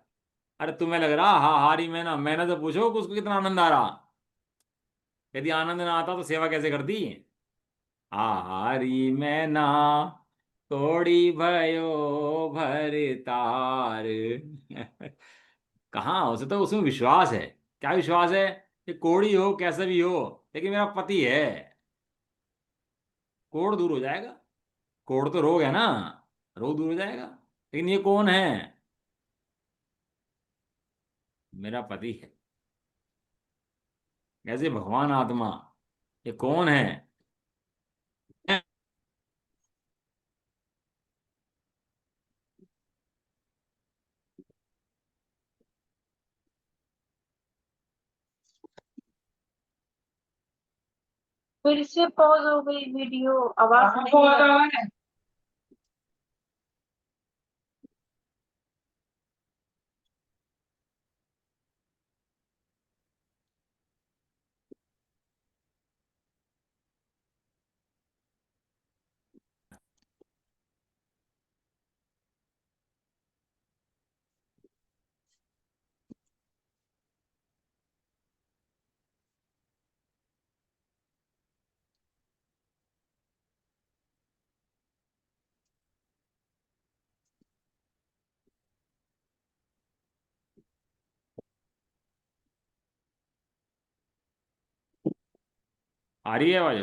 अरे तुम्हें लग रहा हा हारी मैना, मैना से पूछो कि उसको कितना आनंद आ रहा। यदि आनंद ना आता तो सेवा कैसे करती? हारी मैना, कोड़ी भयो भरतार। कहाँ, उसे तो उसमें विश्वास है। क्या विश्वास है? कि कोड़ी हो कैसे भी हो, लेकिन मेरा पति है। कोड़ दूर हो जाएगा। कोड़ तो रोग है ना, रोग दूर हो जाएगा। लेकिन ये कौन है? मेरा पति है। कैसे भगवान आत्मा, ये कौन है? फिर से पॉज हो गई वीडियो। आवाज नहीं आ रही है। आ रही है आवाज?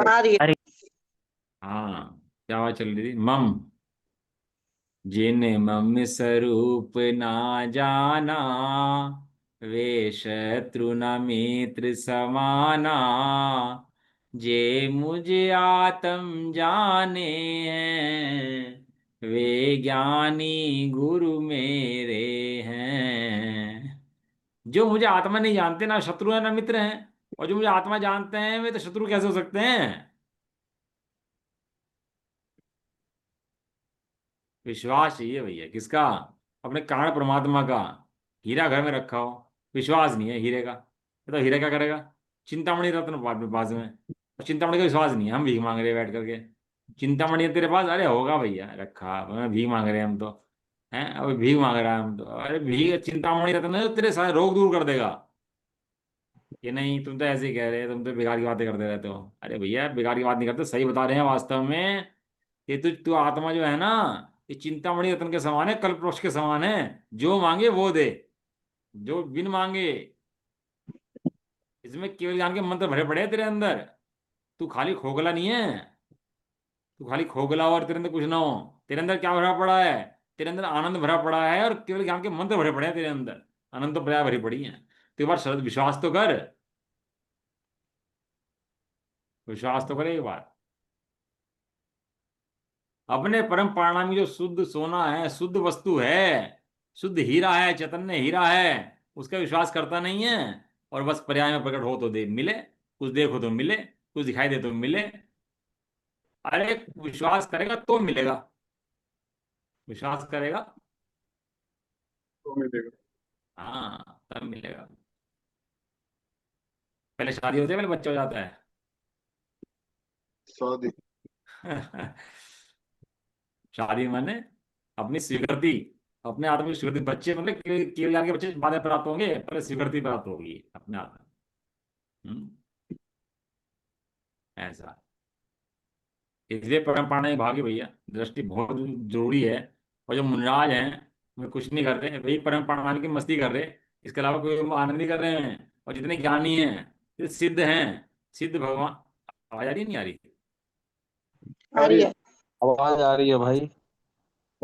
आ रही है। हाँ, क्या आवाज चल रही थी? मम, जिन मम स्वरूप ना जाना, वे शत्रु न मित्र समाना, जे मुझे आत्म जाने हैं, वे ज्ञानी गुरु मेरे हैं। जो मुझे आत्मा नहीं जानते, ना शत्रु है ना मित्र हैं, और जो मुझे आत्मा जानते हैं वे तो शत्रु कैसे हो सकते हैं? विश्वास चाहिए भैया, किसका? अपने कारण परमात्मा का। हीरा घर में रखा हो, विश्वास नहीं है हीरे का, तो हीरा क्या करेगा? चिंतामणि रत्न पास में, और चिंतामणि का विश्वास नहीं है, हम भीख मांग रहे हैं बैठ करके। चिंतामणि है तेरे पास? अरे होगा भैया, रखा, मैं भीख मांग रहे हैं हम तो। हैं, अब भीख मांग रहा है हम तो, अरे भीख, चिंतामणि रत्न है तो तेरे सारे रोग दूर कर देगा। ये नहीं, तुम तो ऐसे ही कह रहे हो, तुम तो बेकार की बातें करते रहते हो। अरे भैया बेकार की बात नहीं करते, सही बता रहे हैं वास्तव में। ये तो तू आत्मा जो है ना, ये चिंतामणि रत्न के समान है, कल्पवृक्ष के समान है। जो मांगे वो दे, जो बिन मांगे। इसमें केवल ज्ञान के मंत्र भरे पड़े हैं तेरे अंदर। तू खाली खोखला नहीं है, तू खाली खोखला हो और तेरे अंदर कुछ ना हो। तेरे अंदर क्या भरा पड़ा है? तेरे अंदर आनंद भरा पड़ा है, और केवल ज्ञान के मंत्र भरे पड़े हैं तेरे अंदर। आनंद तो पर्याय भरी पड़ी है। तो एक बार शरद विश्वास तो कर, विश्वास तो करे एक बार। अपने परम पारणामी जो शुद्ध सोना है, शुद्ध वस्तु है, शुद्ध हीरा है, चैतन्य हीरा है, उसका विश्वास करता नहीं है। और बस पर्याय में प्रकट हो तो दे मिले, कुछ देखो तो मिले, कुछ दिखाई दे तो मिले। अरे विश्वास करेगा तो मिलेगा, विश्वास करेगा। तो मिलेगा। हाँ, तब मिलेगा। पहले शादी होती है, पहले बच्चा हो जाता शादी। है। शादी माने अपनी स्वीकृति, अपने आत्म की स्वीकृति। बच्चे मतलब केवल ज्ञान के बच्चे बाद में प्राप्त होंगे, पहले स्वीकृति प्राप्त होगी अपने आत्मा। हम्म, ऐसा। इसलिए परम पाणिनि भाग्य भैया, दृष्टि बहुत जरूरी है। और जो मुनराज हैं, वे कुछ नहीं कर रहे भाई, परम पाणिनि की मस्ती कर रहे, इसके अलावा कोई आनंद नहीं कर रहे हैं। और जितने ज्ञानी हैं, ये सिद्ध हैं, सिद्ध भगवान। आवाज आ रही है, नहीं आ रही? आ रही अरे है। आवाज आ रही है भाई।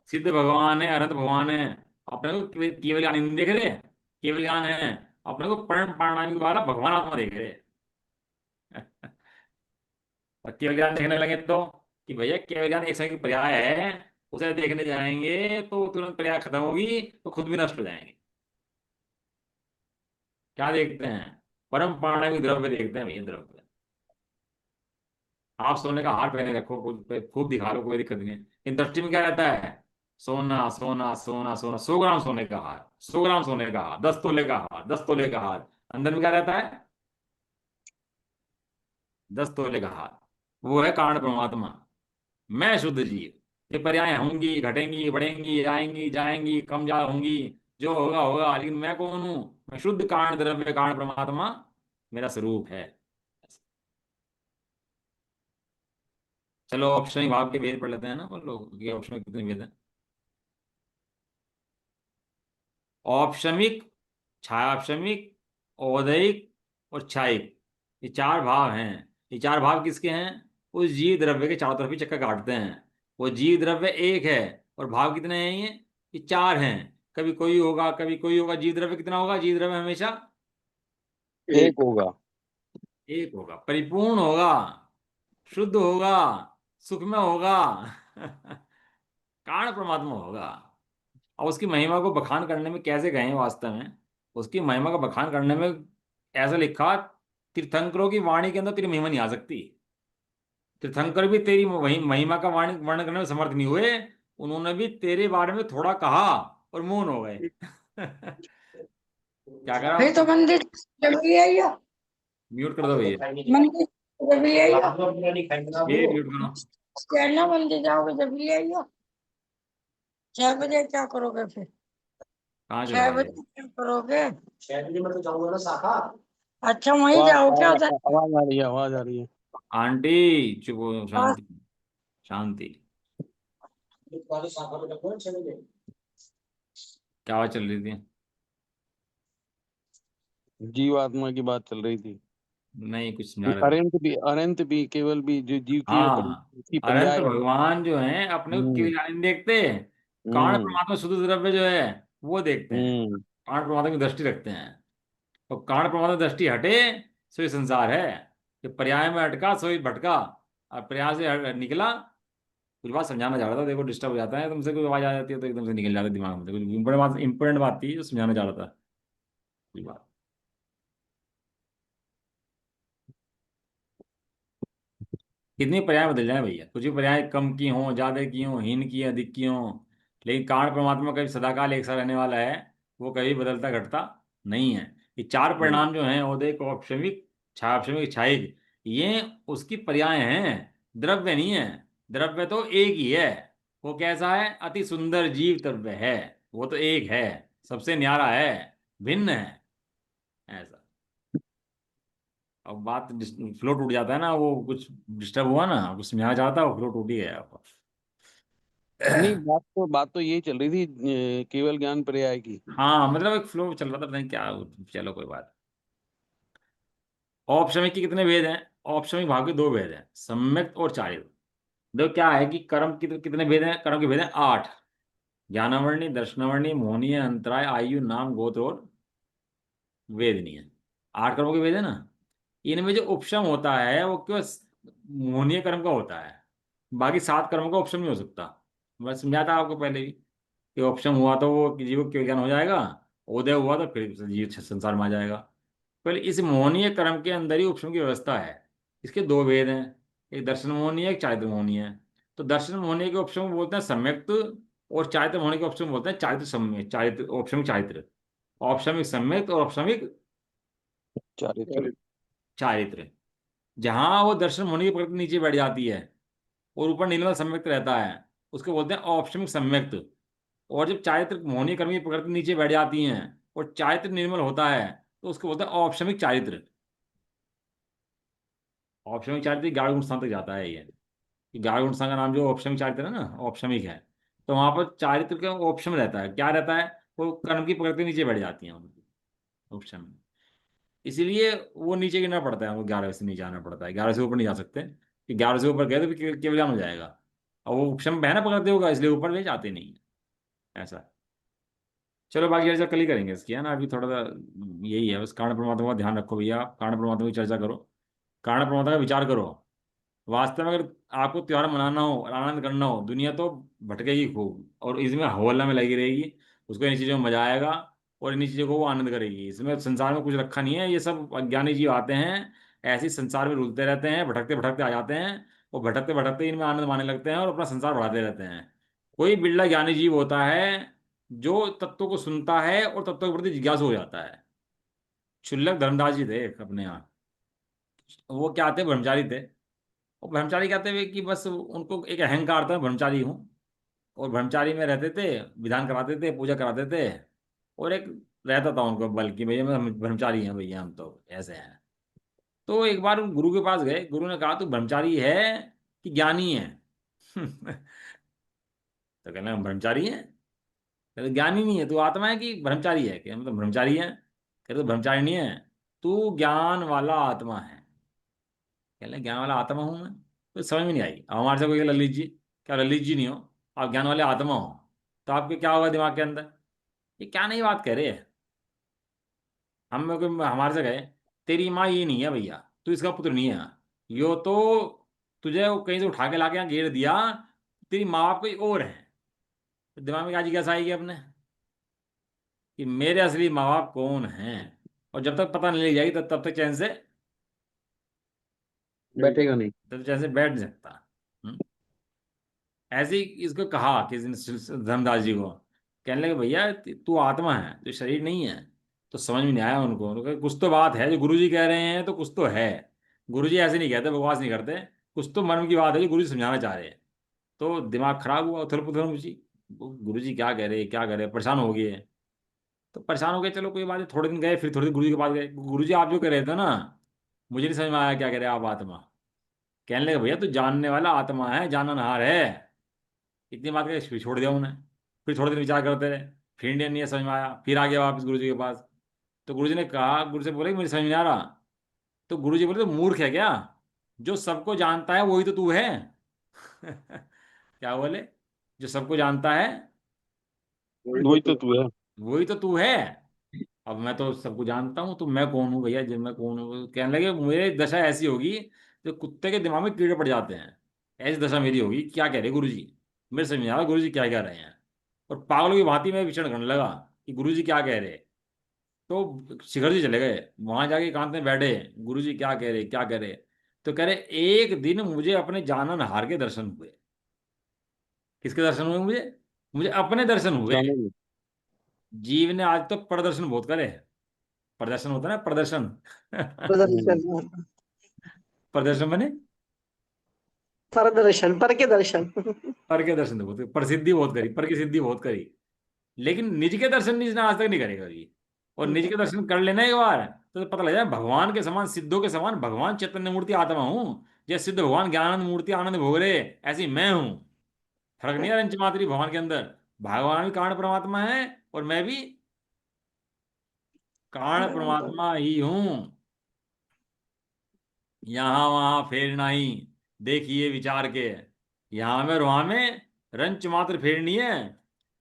सिद्ध भगवान है, अनंत भगवान है। अपने को केवल ज्ञान नहीं देख रहे, केवल ज्ञान है। अपने को परम पाणिनि के द्वारा भगवान आत्मा देख रहे। और केवल ज्ञान देखने लगे तो, कि भैया केवल ज्ञान एक समय की पर्याय है, उसे देखने जाएंगे तो तुरंत पर्याय खत्म होगी, तो खुद भी नष्ट हो जाएंगे। क्या देखते हैं? परम पाणिनि द्रव्य देखते हैं भैया, द्रव्य। आप सोने का हार पहने रखो, खूब दिखा लो, कोई दिक्कत नहीं है। इन दृष्टि में क्या रहता है? सोना सोना सोना सोना, 100 ग्राम सोने का हार, 100 ग्राम सोने का हार, 10 तोले का हार, 10 तोले का हार। अंदर में क्या रहता है? 10 तोले का हार। वो है कारण परमात्मा, मैं शुद्ध जीव। ये पर्याय होंगी, घटेंगी, बढ़ेंगी, आएंगी, जाएंगी, कम ज्यादा होंगी, जो होगा होगा, लेकिन मैं कौन हूं? मैं शुद्ध कारण द्रव्य कारण परमात्मा, मेरा स्वरूप है। चलो ऑप्शन भाव के भेद पढ़ लेते हैं ना अपन लोग, कि ऑप्शन में कितने भेद हैं। औपशमिक, छायापशमिक, औदयिक और छायिक, ये चार भाव हैं। ये चार भाव किसके हैं? उस जीव द्रव्य के चारों तरफ ही चक्कर काटते हैं। वो जीव द्रव्य एक है, और भाव कितने हैं ये चार हैं। कभी कोई होगा, कभी कोई होगा। जीव द्रव्य कितना होगा? जीव द्रव्य हमेशा एक एक। होगा। एक होगा, परिपूर्ण होगा, शुद्ध होगा, सुखमय होगा। कारण परमात्मा होगा। और उसकी महिमा को बखान करने में कैसे गए हैं वास्तव में, उसकी महिमा का बखान करने में ऐसा लिखा, तीर्थंकरों की वाणी के अंदर तेरी महिमा नहीं आ सकती। तीर्थंकर भी तेरी वही महिमा का वाणी वर्णन करने में समर्थ नहीं हुए। उन्होंने भी तेरे बारे में थोड़ा कहा और मौन हो गए। क्या करा? फिर तो मंदिर जब भी आई हो। म्यूट कर दो भैया, मंदिर जब भी आई हो। ये म्यूट करो। कहना मंदिर जाओगे जब भी आई हो। 6 बजे क्या करोगे फिर? कहाँ छह चला गया? बजे क्या करोगे? 6 बजे मैं तो जाऊंगा ना शाखा। अच्छा वहीं आवाज जाओ क्या आवाज उधर? आवाज आ रही है, आवाज आ रही है। आंटी चुप हो, हाँ। शांति, शांति। क्या आवाज चल रही थी? जीवात्मा की बात चल रही थी। नहीं, कुछ समझा रहे थे। अनंत भी केवल भी जो जीव की हाँ, की अनंत पर्याय है। भगवान जो है अपने को हम्म। केवल नहीं देखते, कारण हम्म। परमात्मा शुद्ध द्रव्य जो है वो देखते हैं, हम्म। कारण परमात्मा की दृष्टि रखते हैं। और कारण परमात्मा की दृष्टि हटे सो ही संसार है, कि पर्याय में अटका सो ही भटका। और पर्याय से निकला। कुछ बात समझाना चाह रहा था, देखो डिस्टर्ब हो जाता है तुमसे, कोई आवाज आ जाती है तो एकदम से निकल जाता है दिमाग में, तो कुछ इंपॉर्टेंट बात थी जो समझाना चाह रहा था। कोई बात। कितनी पर्याय बदल जाए भैया, कुछ भी पर्याय कम की हों, ज्यादा की हों, हीन की अधिक की हों, लेकिन कारण परमात्मा कभी सदाकाल एक सा रहने वाला है। वो कभी बदलता घटता नहीं है। ये चार हम्म। परिणाम जो हैं, औदिक, औपशमिक, छापशमिक, छायिक, ये उसकी पर्याय हैं, द्रव्य नहीं है। द्रव्य तो एक ही है। वो कैसा है? अति सुंदर जीव द्रव्य है। वो तो एक है, सबसे न्यारा है, भिन्न है, ऐसा। अब बात फ्लो टूट जाता है ना, वो कुछ डिस्टर्ब हुआ ना, कुछ समझाना चाहता, वो फ्लो टूट ही गया आपका। नहीं, बात तो यही चल रही थी केवल ज्ञान पर्याय की। हाँ, मतलब एक फ्लो चल रहा था, पता नहीं क्या। चलो कोई बात। औपशमिक के कितने भेद हैं? औपशमिक भाव के दो भेद हैं, सम्यक और चारित्र। देखो क्या है कि कर्म की तो कितने भेद हैं? कर्म के भेद हैं 8। ज्ञानावरणी, दर्शनावरणी, मोहनीय, अंतराय, आयु, नाम, गोत्र और वेदनीय। 8 कर्मों के भेद है ना। इनमें जो उपशम होता है वो क्यों मोहनीय कर्म का होता है, बाकी 7 कर्मों का उपशम नहीं हो सकता। मैं समझाया था आपको पहले भी कि ऑप्शन हुआ तो वो जीव के ज्ञान हो जाएगा, उदय हुआ तो फिर जीव संसार में आ जाएगा। पहले इस मोहनीय कर्म के अंदर ही उपशम की व्यवस्था है। इसके दो भेद हैं, एक दर्शन मोहनीय, एक चारित्र मोहनीय है। तो दर्शन मोहनीय के उपशम को बोलते हैं सम्यक्त, और चारित्र मोहनीय के उपशम को बोलते हैं चारित्र सम्यक, चारित्र औपशमिक चारित्र। औपशमिक सम्यक्त और औपशमिक चारित्र। सॉरी। चारित्र। जहां वो दर्शन मोहनीय की प्रकृति नीचे बैठ जाती है और ऊपर नीलमल सम्यक्त रहता है, उसको बोलते हैं औपशमिक सम्यक्त। और जब चारित्र मोहनीय कर्म की प्रकृति नीचे बैठ जाती हैं और चारित्र निर्मल होता है, तो उसको बोलते हैं औपशमिक चारित्र। औपशमिक चारित्र 11 गुण स्थान तक जाता है ये। 11 गुण स्थान का नाम जो औपशमिक चारित्र है ना, औपशमिक है। तो वहां पर चारित्र का औपशम रहता है, क्या रहता है? वो कर्म की प्रकृति नीचे बैठ जाती है उनकी, औपशम। इसीलिए वो नीचे गिरना पड़ता है, हमको 11 से नीचे आना पड़ता है, 11 से ऊपर नहीं जा सकते, कि 11 से ऊपर गए तो फिर केवल ज्ञान हो जाएगा। और वो उपशम है ना पकड़ते होगा, इसलिए ऊपर ले जाते नहीं है, ऐसा। चलो बाकी चर्चा कल ही करेंगे इसकी, है ना। अभी थोड़ा सा यही है बस, कारण परमात्मा का ध्यान रखो भैया, आप कारण परमात्मा की चर्चा करो, कारण परमात्मा का विचार करो। वास्तव में अगर आपको त्योहार मनाना हो और आनंद करना हो, दुनिया तो भटकेगी खूब और इसमें हवल्ला में लगी रहेगी, उसको इन चीज़ों में मजा आएगा और इन चीज़ों को वो आनंद करेगी। इसमें संसार में कुछ रखा नहीं है, ये सब अज्ञानी जीव आते हैं, ऐसे ही संसार में रुलते रहते हैं, भटकते भटकते आ जाते हैं, और भटकते भटकते इनमें आनंद मानने लगते हैं और अपना संसार बढ़ाते रहते हैं। कोई बिरला ज्ञानी जीव होता है जो तत्वों को सुनता है और तत्वों के प्रति जिज्ञासु हो जाता है। क्षुल्लक धर्मदास जी थे अपने यहाँ। वो क्या थे? ब्रह्मचारी थे। और ब्रह्मचारी कहते हुए कि बस उनको एक अहंकार था, ब्रह्मचारी हूँ। और ब्रह्मचारी में रहते थे, विधान कराते थे, पूजा कराते थे। और एक रहता था उनको बल कि भैया हम ब्रह्मचारी हैं, भैया हम तो ऐसे हैं। तो एक बार गुरु के पास गए, गुरु ने कहा तू ब्रह्मचारी है कि ज्ञानी है? तो कहना हम ब्रह्मचारी हैं। कहते ज्ञानी नहीं है, तू आत्मा है कि ब्रह्मचारी है? क्या मतलब ब्रह्मचारी है? कहते ब्रह्मचारी नहीं है, तू ज्ञान वाला आत्मा है। कहने ज्ञान वाला आत्मा हूं मैं? तो समझ में नहीं आई। अब हमारे से कोई ललित जी, क्या ललित जी नहीं हो, आप ज्ञान वाले आत्मा हो, तो आपके क्या होगा दिमाग के अंदर? ये क्या नई बात कह रहे हैं? हम में कोई हमारे से गए, तेरी माँ ये नहीं है भैया, तू इसका पुत्र नहीं है, यो तो तुझे वो कहीं से उठा के लाके यहाँ घेर दिया, तेरी माँ बाप कोई और है। तो दिमाग में क्या जिज्ञासा आएगी अपने कि मेरे असली माँ बाप कौन हैं? और जब तक पता नहीं लग जाएगी तब तक चैन से, बैठेगा नहीं। तब तक चैन से बैठ नहीं सकता। ऐसे ही इसको कहा किसी ने धर्मदास जी को। कहने लगे भैया तू आत्मा है, तो शरीर नहीं है। तो समझ में नहीं आया उनको, उन्होंने कहा, कुछ तो बात है जो गुरु जी कह रहे हैं, तो कुछ तो है। गुरु जी ऐसे नहीं कहते, बकवास नहीं करते। कुछ तो मर्म की बात है जो गुरु जी समझाना चाह रहे हैं। तो दिमाग खराब हुआ, उथल पुथल मची। गुरु जी क्या कह रहे, क्या कह रहे, परेशान हो गए। तो परेशान हो गए, चलो कोई बात नहीं, थोड़े दिन गए, फिर थोड़े दिन गुरु जी के पास गए, गुरु जी आप जो कह रहे थे ना, मुझे नहीं समझ में आया क्या कह रहे आप आत्मा। कहने लगे भैया तू जानने वाला आत्मा है, जाननहार है। इतनी बात करके फिर छोड़ दिया उन्हें। फिर थोड़े दिन विचार करते रहे, फिर इंडियन नहीं समझ में आया, फिर आ गया वापस गुरु जी के पास। तो गुरु जी ने कहा, गुरु से बोले कि मुझे समझ नहीं आ रहा। तो गुरुजी बोले, तो मूर्ख है क्या? जो सबको जानता है वही तो तू है। क्या बोले? जो सबको जानता है वही तो तू है। वही तो तू है। अब मैं तो सबको जानता हूँ, तो मैं कौन हूँ भैया? जब मैं कौन हूँ, कहने लगे मेरी दशा ऐसी होगी जो कुत्ते के दिमाग में कीड़े पड़ जाते हैं, ऐसी दशा मेरी होगी। क्या कह रहे गुरुजी? मेरे समझ में आ रहा गुरुजी क्या कह रहे हैं। और पागलों की भांति मैं विचरण करने लगा कि गुरुजी क्या कह रहे। तो शिखर जी चले गए, वहां जाके एकांत में बैठे, गुरुजी क्या कह रहे क्या कह रहे। तो कह रहे, एक दिन मुझे अपने जाननहार के दर्शन हुए। किसके दर्शन हुए मुझे? मुझे अपने दर्शन हुए। जाने दे। जीव ने आज तक प्रदर्शन बहुत करे। प्रदर्शन होता है ना, प्रदर्शन। हम्म। प्रदर्शन। प्रदर्शन बने, परदर्शन, पर के दर्शन। पर के दर्शन तो बहुत, प्रसिद्धि बहुत करी, पर की सिद्धि बहुत करी। लेकिन निज के दर्शन निज ने आज तक नहीं करे कभी। और निज के दर्शन कर लेना एक बार, तो पता लग जाए भगवान के समान, सिद्धों के समान भगवान चैतन्य मूर्ति आत्मा हूँ। जैसे सिद्ध भगवान ज्ञानानंद मूर्ति आनंद भोग रहे, ऐसी मैं हूँ। फर्क नहीं है पंचमात्री भगवान के अंदर। भगवान भी कारण परमात्मा है, और मैं भी कारण परमात्मा ही हूँ। यहाँ वहां फेरना ही, देखिए विचार के। यहाँ में और वहां में रंच मात्र फेरनी है।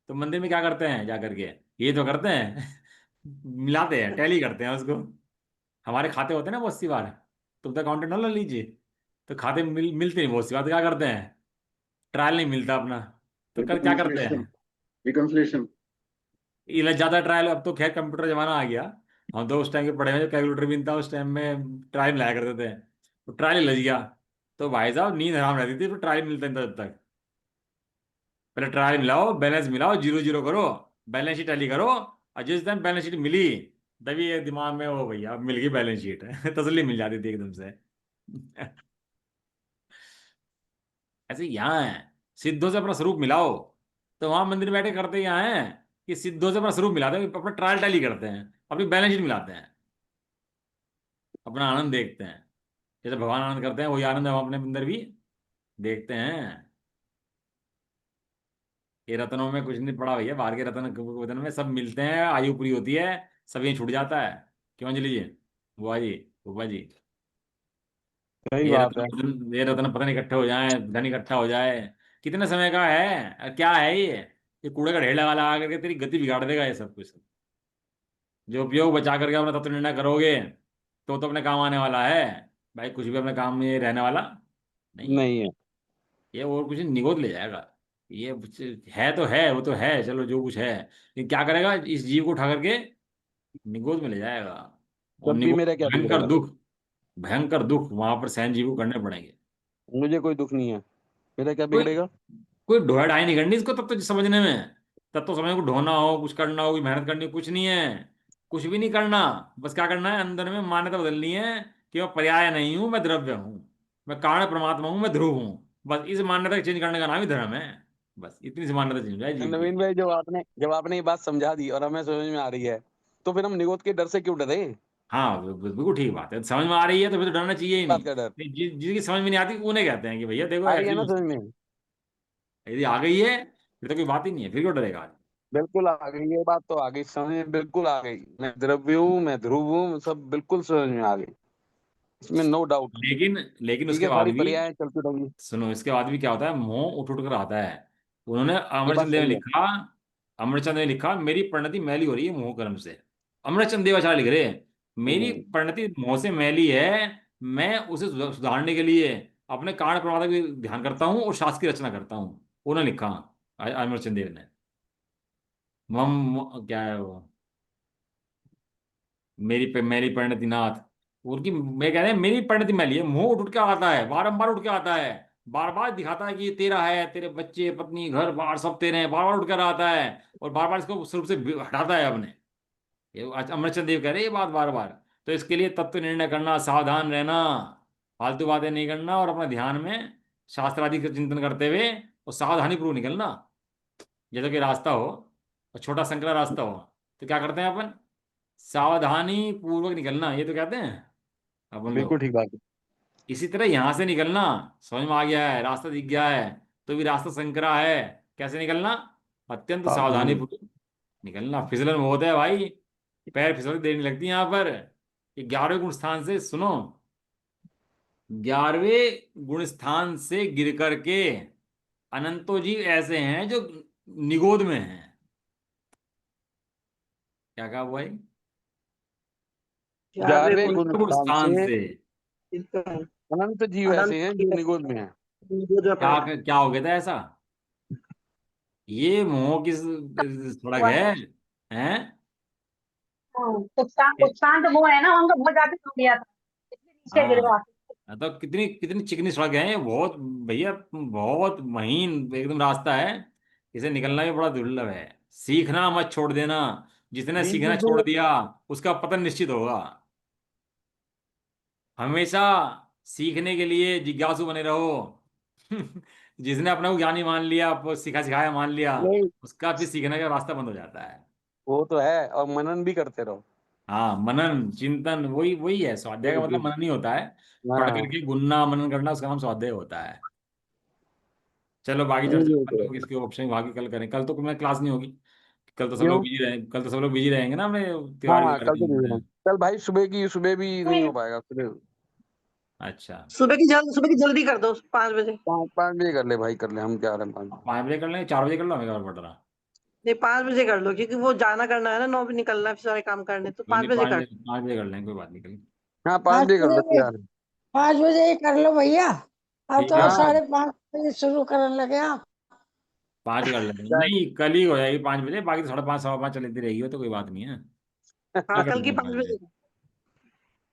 तो मंदिर में क्या करते हैं जा करके? ये तो करते हैं। मिलाते हैं, टैली करते हैं उसको। हमारे खाते होते हैं ना बहुत सी बार, तुम तो अकाउंटेंट ना, लो लीजिए। तो खाते मिलते नहीं बहुत सी बार, तो क्या करते हैं? ट्रायल नहीं मिलता अपना, तो कर क्या करते रिकन्सिलेशन। हैं? रिकन्सिलेशन। ये लग जाता है ट्रायल। अब तो खैर कंप्यूटर जमाना आ गया। हम तो उस टाइम के पढ़े हुए, जब कैलकुलेटर भी नहीं था उस टाइम में, ट्रायल मिलाया करते थे। तो ट्रायल लग गया, तो भाई साहब नींद हराम रहती थी, तो ट्रायल मिलता नहीं था जब तक। पहले ट्रायल मिलाओ, बैलेंस मिलाओ, जीरो जीरो करो, बैलेंस शीट टैली करो। और जिस दिन बैलेंस शीट मिली, तभी ये दिमाग में, वो भैया अब मिल गई बैलेंस शीट। तसल्ली मिल जाती थी एकदम से। ऐसे यहाँ है, सिद्धों से अपना स्वरूप मिलाओ। तो वहां मंदिर में बैठे करते यहाँ है कि सिद्धों से अपना स्वरूप मिलाते हैं, अपना ट्रायल टैली करते हैं, अपनी बैलेंस शीट मिलाते हैं, अपना आनंद देखते हैं। जैसे भगवान आनंद करते हैं, वही आनंद हम अपने अंदर भी देखते हैं। ये रत्नों में कुछ नहीं पड़ा भैया, बाहर के रत्न वतन में सब मिलते हैं, आयु पूरी होती है, सब यहीं छूट जाता है। क्यों अंजलि जी, बुआ जी, बुआ जी? सही ये बात है। रत्न, ये रत्न पता नहीं इकट्ठे हो जाए, धन इकट्ठा हो जाए, कितने समय का है, क्या है ये कूड़े का ढेर लगा लगा करके तेरी गति बिगाड़ देगा ये सब कुछ। जो उपयोग बचा करके अपना तत्व निर्णय करोगे, तो अपने काम आने वाला है। भाई कुछ भी अपने काम में रहने वाला नहीं है। नहीं है। ये और कुछ नहीं, निगोद ले जाएगा। ये है तो है, वो तो है, चलो जो कुछ है, लेकिन क्या करेगा? इस जीव को उठा करके निगोद में ले जाएगा। और तब भी निगोद, मेरा क्या भयंकर बिगड़ेगा? दुख, भयंकर दुख वहां पर सहन जीव को करने पड़ेंगे। मुझे कोई दुख नहीं है, मेरा क्या कोई बिगड़ेगा? कोई ढोया ढाई नहीं करनी इसको, तब तो समझने में। तब तो समझ को ढोना हो, कुछ करना हो, कोई मेहनत करनी हो, कुछ नहीं है। कुछ भी नहीं करना। बस क्या करना है, अंदर में मान्यता बदलनी है कि मैं पर्याय नहीं हूं, मैं द्रव्य हूं। मैं कारण परमात्मा हूं, मैं ध्रुव हूं। बस इस मान्यता चेंज करने का नाम ही धर्म है। बस इतनी सी मान्यता चेंज हो जाए जीव की। नवीन भाई, जब आपने ये बात समझा दी और हमें समझ में आ रही है, तो फिर हम निगोद के डर से क्यों डरे? हाँ, बिल्कुल ठीक बात है। समझ में आ रही है तो फिर तो डरना चाहिए ही बात नहीं। का डर जिसकी समझ में नहीं आती उन्हें कहते हैं कि भैया देखो आ रही ऐसे है ही ना हो समझ सकता में? है। यदि आ गई है फिर तो कोई बात ही नहीं है, फिर क्यों डरेगा आदमी? बिल्कुल आ गई, ये बात तो आ गई समझ में, बिल्कुल आ गई। मैं द्रव्य हूँ, मैं ध्रुव हूँ, सब बिल्कुल समझ में आ गई, इसमें नो डाउट। लेकिन ठीक उसके है, बाद सारी भी, पर्याय चलती रहेंगी। सुनो, इसके बाद भी क्या होता है, मोह उठ उठ कर आता है। उन्होंने, ये बात अमरचंद देव ने सही है। लिखा, अमरचंद ने लिखा, मेरी परिणति मैली हो रही है मोह कर्म से। अमरचंद देवाचार्य लिख रहे हैं, मेरी हम्म। परिणति मोह से मैली है। मैं उसे सुधारने के लिए अपने कारण प्रमाता की ध्यान करता हूँ और शास्त्र की रचना करता हूँ। उन्होंने लिखा, अमरचंद देव ने। क्या है वो, मेरी परिणति नाथ, उनकी, मैं कह रहे हैं मेरी परिणति मैली है। मुंह उठ उठ के आता है, बारंबार उठ के आता है। बार बार दिखाता है कि ये तेरा है, तेरे बच्चे पत्नी घर बार सब तेरे हैं, बार बार उठ कर आता है। और बार बार इसको स्वरूप से हटाता है अपने। ये आज अमरचंद देव कह रहे हैं ये बात बार बार। तो इसके लिए तत्व निर्णय करना, सावधान रहना, फालतू बातें नहीं करना, और अपना ध्यान में शास्त्रादि का चिंतन करते हुए और सावधानी पूर्वक निकलना। जैसे कि रास्ता हो और छोटा संकरा रास्ता हो, तो क्या करते हैं अपन? सावधानी पूर्वक निकलना, ये तो कहते हैं अपन बिल्कुल लोग। ठीक बात है। इसी तरह यहां से निकलना, समझ में आ गया है, रास्ता दिख गया है, तो भी रास्ता संकरा है, कैसे निकलना? अत्यंत सावधानी सावधानी। पूर्वक निकलना। फिसलन बहुत है भाई, पैर फिसलने देर नहीं लगती यहाँ पर। ये 11वें गुण स्थान से सुनो, 11वें गुण स्थान से गिर करके अनंतो जीव ऐसे हैं जो निगोद में हैं। क्या कहा भाई? 11वें गुण गुण स्थान स्थान से से अनंत जीव ऐसे हैं जो निगोद में हैं। क्या हो गया था ऐसा? ये मोह की सड़क है? नुकसान तो वो है ना, उनको बहुत ज्यादा हो गया था इसलिए नीचे गिर हाँ, गया। तो कितनी कितनी चिकनी सड़क है ये, बहुत भैया, बहुत महीन एकदम रास्ता है। इसे निकलना भी बड़ा दुर्लभ है। सीखना मत छोड़ देना। जिसने सीखना छोड़ दिया उसका पतन निश्चित होगा। हमेशा सीखने के लिए जिज्ञासु बने रहो। जिसने अपने को ज्ञानी मान लिया, सिखा सिखाया मान लिया, नहीं, उसका फिर सीखने का रास्ता बंद हो जाता है। वो तो है, और मनन भी करते रहो। हाँ, मनन चिंतन वही वही है। स्वाध्याय का मतलब मनन ही होता है। पढ़ हाँ, करके गुनना मनन करना, उसका नाम स्वाध्याय होता है। चलो बाकी चर्चा ये अपन तो है। लोग इसके ऑप्शन बाकी कल करें। कल तो मैं क्लास नहीं होगी। कल तो सब लोग क्यों? बिजी रहेंगे, कल तो सब लोग बिजी रहेंगे ना अपने त्योहार हाँ, व्योहार कल के तो नहीं है। लिए। कल भाई सुबह भी नहीं हो पाएगा। सुबह अच्छा, सुबह की जल्दी कर दो 5 बजे। 5 बजे कर ले भाई, कर ले, हम क्या रहे हैं 5 बजे। 5 बजे कर लेंगे, 4 बजे कर लो, हमें क्या फर्क पड़ रहा। नहीं 5 बजे कर लो क्योंकि वो जाना करना है ना, 9 बजे निकलना है फिर सारे काम करने, तो कोई पाँच नहीं, बजे पाँच कर। बजे 5 बजे कर लेंगे, कोई बात नहीं कल। हाँ, 5 बजे कर लो, तैयार है। 5 बजे ही कर लो भैया। अब ठीक तो है, हाँ, 5:30 बजे शुरू करने लगे आप। 5 कर लेंगे। क्या? नहीं, कल ही हो जाएगी 5 बजे, बाकी तो 5:30 5:15 चलती रहेगी, वो तो कोई बात नहीं है। हाँ कल कर कल की लेंगे 5 बजे। 5 बजे।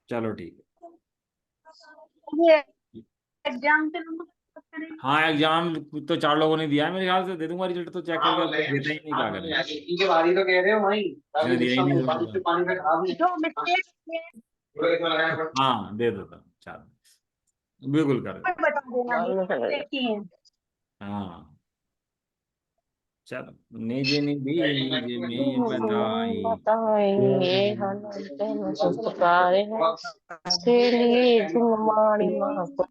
चलो ठीक ये है। एग्जाम के नंबर करेंगे। हाँ, एग्जाम तो 4 लोगों ने दिया है, मेरे ख्याल से दे दूंगा रिजल्ट तो चेक करके। अब कोई देता ही नहीं, क्या करें। इनके बारी तो कह रहे हो भाई, किसी ने दिया ही नहीं तो बारिश से पानी में खराब नहीं। जो मिस्टेक हाँ, दे देता हूँ, चलो बिल्कुल कर दो। बता देना, मिस्टेक ही है। हाँ, चलो। निजी निधि निज में बधाई। बताइए हम पुकारे हैं तेरे गुणवाणी माँ को।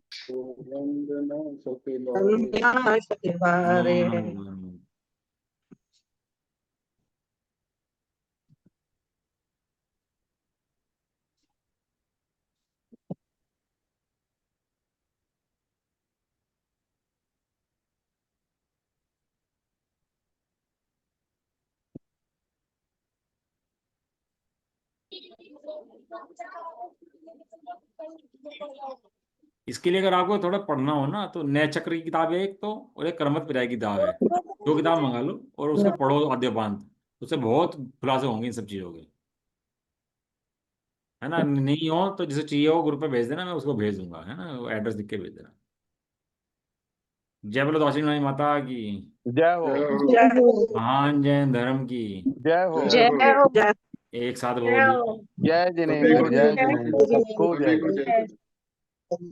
इसके लिए अगर आपको थोड़ा पढ़ना हो ना, तो नए चक्र की किताब है एक तो, और एक करमत पिराई की किताब है। दो किताब मंगा लो और उसको पढ़ो आद्योपांत। उससे बहुत खुलासे होंगे इन सब चीज़ों के। है ना? नहीं हो तो जिसे चाहिए हो ग्रुप पे भेज देना, मैं उसको भेज दूंगा, है ना? एड्रेस लिख के भेज देना। जय बोलो दक्षिण वाली माता की। जय हो। महान जैन धर्म की। जय हो। जय हो। जय एक साथ जय बोल। हो। जय जिनेंद्र, जय जिनेंद्र, सबको जय। जय